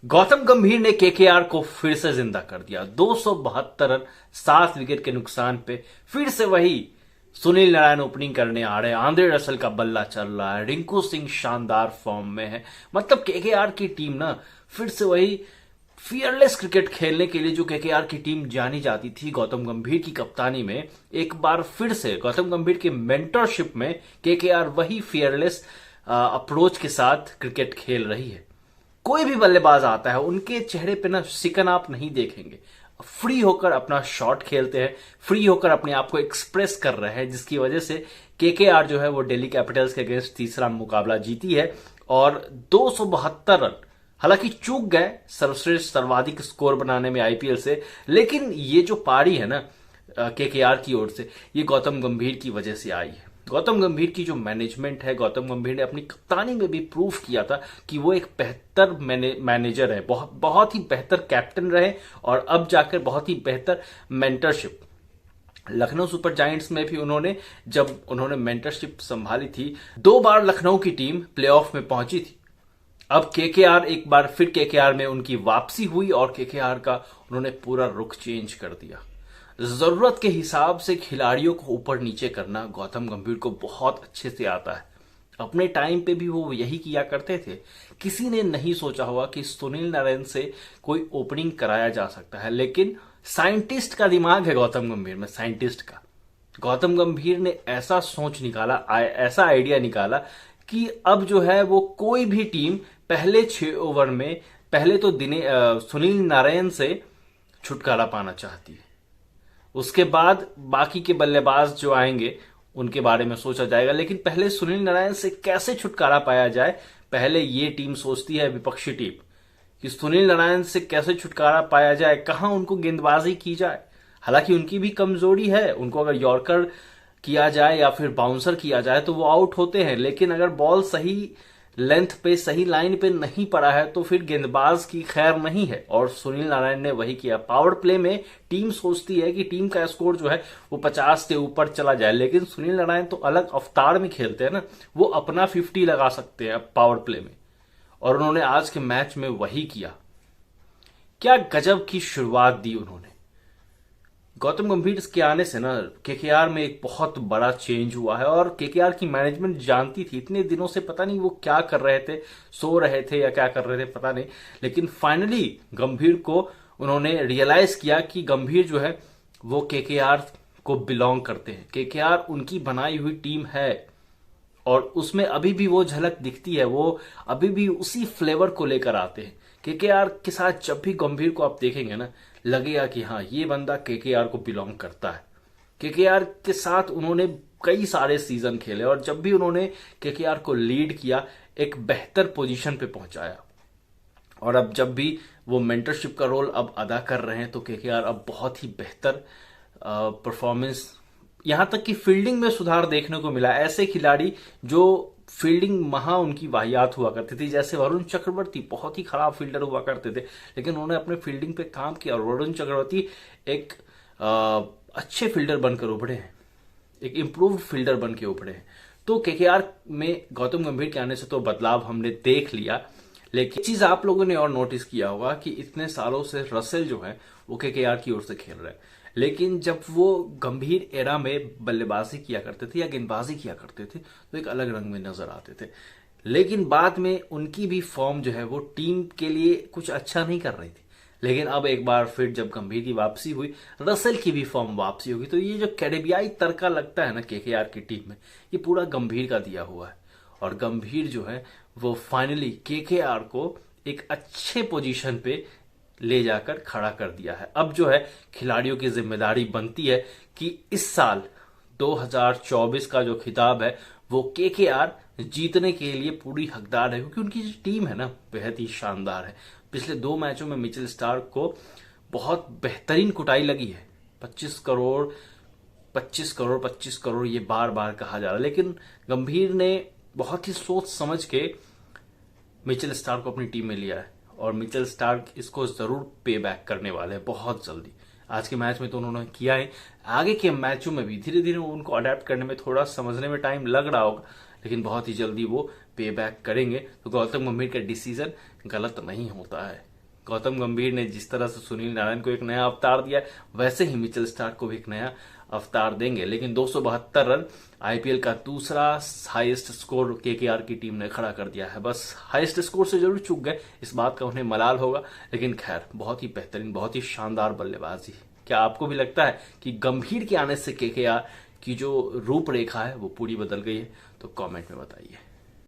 गौतम गंभीर ने केकेआर को फिर से जिंदा कर दिया। 272 रन 7 विकेट के नुकसान पे फिर से वही सुनील नारायण ओपनिंग करने आ रहे हैं। आंद्रे रसल का बल्ला चल रहा है। रिंकू सिंह शानदार फॉर्म में है। मतलब केकेआर की टीम ना फिर से वही फियरलेस क्रिकेट खेलने के लिए जो केकेआर की टीम जानी जाती थी गौतम गंभीर की कप्तानी में, एक बार फिर से गौतम गंभीर के मेंटरशिप में केकेआर वही फियरलेस अप्रोच के साथ क्रिकेट खेल रही है। कोई भी बल्लेबाज आता है उनके चेहरे पे ना सिकन आप नहीं देखेंगे। फ्री होकर अपना शॉट खेलते हैं, फ्री होकर अपने आप को एक्सप्रेस कर रहे हैं, जिसकी वजह से केकेआर जो है वो दिल्ली कैपिटल्स के अगेंस्ट तीसरा मुकाबला जीती है और 272 रन, हालांकि चूक गए सर्वश्रेष्ठ सर्वाधिक स्कोर बनाने में आईपीएल से, लेकिन ये जो पारी है ना केकेआर की ओर से, ये गौतम गंभीर की वजह से आई है। गौतम गंभीर की जो मैनेजमेंट है, गौतम गंभीर ने अपनी कप्तानी में भी प्रूफ किया था कि वो एक बेहतर मैनेजर है, बहुत ही बेहतर कैप्टन रहे और अब जाकर बहुत ही बेहतर मेंटरशिप। लखनऊ सुपर जायंट्स में भी जब उन्होंने मेंटरशिप संभाली थी, 2 बार लखनऊ की टीम प्लेऑफ में पहुंची थी। अब केकेआर एक बार फिर केकेआर में उनकी वापसी हुई और केकेआर का उन्होंने पूरा रुख चेंज कर दिया। जरूरत के हिसाब से खिलाड़ियों को ऊपर नीचे करना गौतम गंभीर को बहुत अच्छे से आता है। अपने टाइम पे भी वो यही किया करते थे। किसी ने नहीं सोचा होगा कि सुनील नारायण से कोई ओपनिंग कराया जा सकता है, लेकिन साइंटिस्ट का दिमाग है गौतम गंभीर में, साइंटिस्ट का। गौतम गंभीर ने ऐसा सोच निकाला, ऐसा आइडिया निकाला कि अब जो है वो कोई भी टीम पहले 6 ओवर में पहले तो सुनील नारायण से छुटकारा पाना चाहती है। उसके बाद बाकी के बल्लेबाज जो आएंगे उनके बारे में सोचा जाएगा, लेकिन पहले सुनील नारायण से कैसे छुटकारा पाया जाए, पहले ये टीम सोचती है, विपक्षी टीम, कि सुनील नारायण से कैसे छुटकारा पाया जाए, कहां उनको गेंदबाजी की जाए। हालांकि उनकी भी कमजोरी है, उनको अगर यॉर्कर किया जाए या फिर बाउंसर किया जाए तो वो आउट होते हैं, लेकिन अगर बॉल सही लेंथ पे सही लाइन पे नहीं पड़ा है तो फिर गेंदबाज की खैर नहीं है। और सुनील नारायण ने वही किया। पावर प्ले में टीम सोचती है कि टीम का स्कोर जो है वो 50 से ऊपर चला जाए, लेकिन सुनील नारायण तो अलग अवतार में खेलते हैं ना, वो अपना 50 लगा सकते हैं पावर प्ले में, और उन्होंने आज के मैच में वही किया। क्या गजब की शुरुआत दी उन्होंने। गौतम गंभीर के आने से ना केकेआर में एक बहुत बड़ा चेंज हुआ है और केकेआर की मैनेजमेंट जानती थी, इतने दिनों से पता नहीं वो क्या कर रहे थे, सो रहे थे या क्या कर रहे थे पता नहीं, लेकिन फाइनली गंभीर को उन्होंने रियलाइज किया कि गंभीर जो है वो केकेआर को बिलोंग करते हैं, केकेआर उनकी बनाई हुई टीम है और उसमें अभी भी वो झलक दिखती है, वो अभी भी उसी फ्लेवर को लेकर आते हैं। केकेआर के साथ जब भी गंभीर को आप देखेंगे ना, लगेगा कि हाँ ये बंदा केकेआर को बिलोंग करता है। केकेआर के साथ उन्होंने कई सारे सीजन खेले और जब भी उन्होंने केकेआर को लीड किया, एक बेहतर पोजीशन पे पहुंचाया। और अब जब भी वो मेंटरशिप का रोल अब अदा कर रहे हैं तो केकेआर अब बहुत ही बेहतर परफॉर्मेंस, यहां तक कि फील्डिंग में सुधार देखने को मिला। ऐसे खिलाड़ी जो फील्डिंग महा उनकी वाहियात हुआ करती थी, जैसे वरुण चक्रवर्ती बहुत ही खराब फील्डर हुआ करते थे, लेकिन उन्होंने अपने फील्डिंग पे काम किया और वरुण चक्रवर्ती एक अच्छे फील्डर बनकर उभरे हैं, एक इम्प्रूव्ड फील्डर बन के उभरे हैं। तो केकेआर में गौतम गंभीर के आने से तो बदलाव हमने देख लिया, लेकिन चीज आप लोगों ने और नोटिस किया होगा कि इतने सालों से रसेल जो है वो केकेआर की ओर से खेल रहे हैं, लेकिन जब वो गंभीर एरा में बल्लेबाजी किया करते थे या गेंदबाजी किया करते थे तो एक अलग रंग में नजर आते थे, लेकिन बाद में उनकी भी फॉर्म जो है वो टीम के लिए कुछ अच्छा नहीं कर रही थी। लेकिन अब एक बार फिर जब गंभीर की वापसी हुई, रसेल की भी फॉर्म वापसी होगी, तो ये जो कैरेबियाई तड़का लगता है ना केकेआर की टीम में, ये पूरा गंभीर का दिया हुआ है। और गंभीर जो है वो फाइनली केकेआर को एक अच्छे पोजीशन पे ले जाकर खड़ा कर दिया है। अब जो है खिलाड़ियों की जिम्मेदारी बनती है कि इस साल 2024 का जो खिताब है वो केकेआर जीतने के लिए पूरी हकदार है, क्योंकि उनकी जो टीम है ना बेहद ही शानदार है। पिछले 2 मैचों में मिचेल स्टार्क को बहुत बेहतरीन कुटाई लगी है। 25 करोड़ 25 करोड़ 25 करोड़ ये बार बार कहा जा रहा है, लेकिन गंभीर ने बहुत ही सोच समझ के मिचेल स्टार्क को अपनी टीम में लिया है और मिचेल स्टार्क इसको जरूर पे बैक करने वाले हैं बहुत जल्दी। आज के मैच में तो उन्होंने किया है, आगे के मैचों में भी धीरे धीरे उनको अडेप्ट करने में थोड़ा समझने में टाइम लग रहा होगा, लेकिन बहुत ही जल्दी वो पे बैक करेंगे। तो गौतम गंभीर का डिसीजन गलत नहीं होता है। गौतम गंभीर ने जिस तरह से सुनील नारायण को एक नया अवतार दिया, वैसे ही मिचेल स्टार्क को भी एक नया अवतार देंगे। लेकिन 272 रन आईपीएल का दूसरा हाईएस्ट स्कोर केकेआर की टीम ने खड़ा कर दिया है। बस हाईएस्ट स्कोर से जरूर चूक गए, इस बात का उन्हें मलाल होगा, लेकिन खैर बहुत ही बेहतरीन, बहुत ही शानदार बल्लेबाजी। क्या आपको भी लगता है कि गंभीर के आने से केकेआर की जो रूपरेखा है वो पूरी बदल गई है? तो कमेंट में बताइए।